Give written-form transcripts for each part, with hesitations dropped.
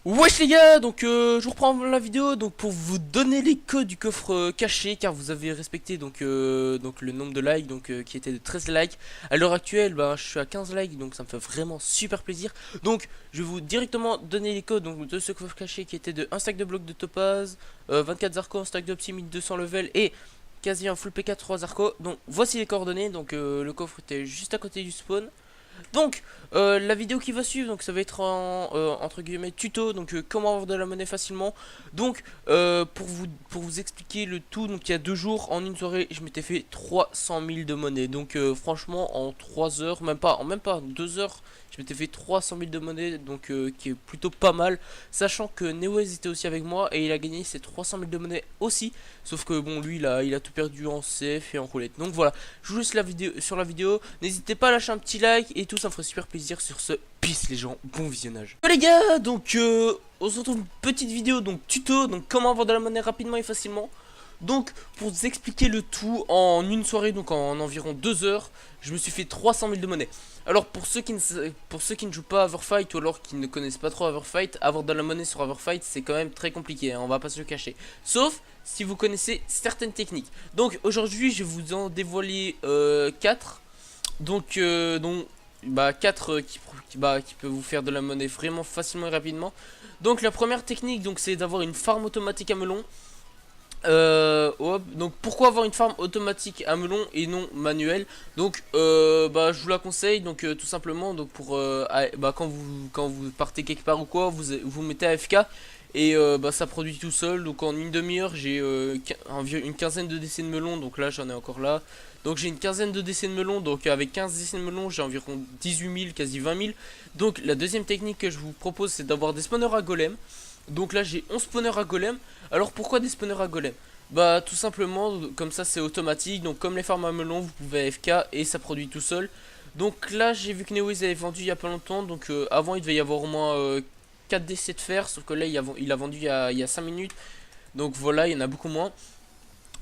Wesh les gars, donc je vous reprends la vidéo donc pour vous donner les codes du coffre caché, car vous avez respecté donc le nombre de likes qui était de 13 likes. À l'heure actuelle, ben, je suis à 15 likes, donc ça me fait vraiment super plaisir. Donc je vais vous directement donner les codes donc, de ce coffre caché qui était de 1 stack de blocs de topaz, 24 zarco, un stack d'opti 1200 level et quasi un full PK 3 zarco. Donc voici les coordonnées, donc le coffre était juste à côté du spawn. Donc la vidéo qui va suivre, donc ça va être en entre guillemets tuto, donc comment avoir de la monnaie facilement. Donc pour vous expliquer le tout, donc il y a 2 jours en une soirée je m'étais fait 300 000 de monnaie. Donc franchement en 3 heures, même pas 2 heures, je m'étais fait 300 000 de monnaie, donc qui est plutôt pas mal, sachant que Newez était aussi avec moi et il a gagné ses 300 000 de monnaie aussi. Sauf que bon, lui il a tout perdu en CF et en roulette. Donc voilà, je vous laisse la vidéo sur la vidéo. N'hésitez pas à lâcher un petit like et tout, ça me ferait super plaisir. Sur ce, peace les gens, bon visionnage. Les gars, donc on se retrouve une petite vidéo donc tuto, donc comment avoir de la monnaie rapidement et facilement. Donc pour vous expliquer le tout en une soirée, donc en environ 2 heures, je me suis fait 300 000 de monnaie. Alors pour ceux qui ne jouent pas à Everfight ou alors qui ne connaissent pas trop Everfight, avoir de la monnaie sur Everfight c'est quand même très compliqué, hein, on va pas se le cacher. Sauf si vous connaissez certaines techniques. Donc aujourd'hui je vais vous en dévoiler 4. Donc 4 qui peut vous faire de la monnaie vraiment facilement et rapidement. Donc la première technique donc c'est d'avoir une farm automatique à melon. Donc pourquoi avoir une farm automatique à melon et non manuelle? Donc je vous la conseille donc tout simplement donc pour quand vous partez quelque part ou quoi, vous mettez AFK et ça produit tout seul. Donc en une demi-heure j'ai une quinzaine de décès de melon, donc là j'en ai encore là. Donc j'ai une quinzaine de décès de melon, donc avec 15 décès de melon j'ai environ 18 000, quasi 20 000. Donc la deuxième technique que je vous propose c'est d'avoir des spawners à golem. Donc là j'ai 11 spawners à golem. Alors pourquoi des spawners à golem? Bah tout simplement comme ça c'est automatique. Donc comme les farms à melon vous pouvez AFK et ça produit tout seul. Donc là j'ai vu que Neowiz avait vendu il y a pas longtemps. Donc avant il devait y avoir au moins 4 décès de fer. Sauf que là il a vendu il y a 5 minutes. Donc voilà, il y en a beaucoup moins.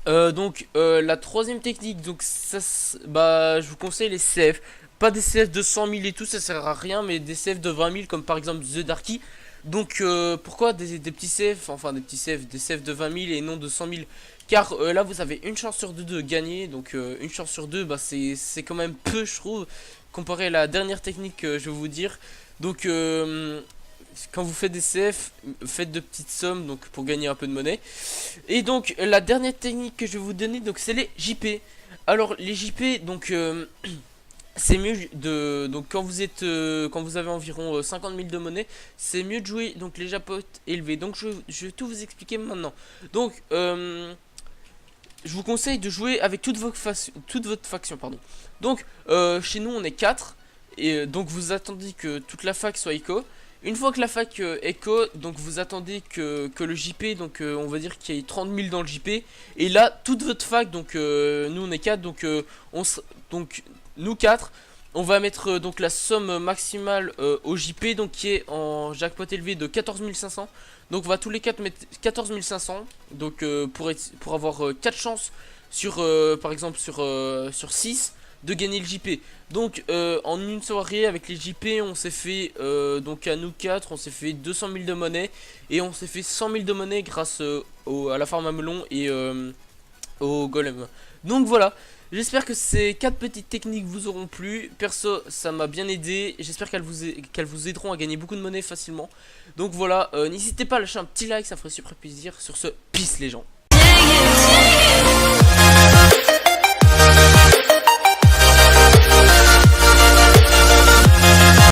La troisième technique, donc ça, je vous conseille les CF. Pas des CF de 100 000 et tout, ça sert à rien, mais des CF de 20 000 comme par exemple The Darky. Donc pourquoi des petits CF, enfin des petits CF, des CF de 20 000 et non de 100 000? Car là vous avez une chance sur deux de gagner, donc une chance sur deux, c'est quand même peu je trouve, comparé à la dernière technique que je vais vous dire. Donc quand vous faites des CF, faites de petites sommes donc pour gagner un peu de monnaie. Et donc la dernière technique que je vais vous donner donc c'est les JP. Alors les JP donc c'est mieux de donc quand vous avez environ 50 000 de monnaie, c'est mieux de jouer donc les japotes élevés. Donc je vais tout vous expliquer maintenant. Donc je vous conseille de jouer avec toute votre faction pardon. Donc chez nous on est 4 et donc vous attendez que toute la fac soit éco. Une fois que la fac éco, donc vous attendez que le JP, donc on va dire qu'il y ait 30 000 dans le JP. Et là, toute votre fac, donc nous on est 4, donc, donc nous 4, on va mettre donc la somme maximale au JP, donc qui est en jackpot élevé de 14 500. Donc on va tous les 4 mettre 14 500, donc pour avoir 4 chances sur, par exemple sur 6 de gagner le JP. Donc en une soirée avec les JP on s'est fait donc à nous 4 on s'est fait 200 000 de monnaie. Et on s'est fait 100 000 de monnaie grâce à la farm à melon et au golem. Donc voilà, j'espère que ces 4 petites techniques vous auront plu. Perso ça m'a bien aidé. J'espère qu'elles vous aideront à gagner beaucoup de monnaie facilement. Donc voilà, n'hésitez pas à lâcher un petit like, ça ferait super plaisir. Sur ce, peace les gens.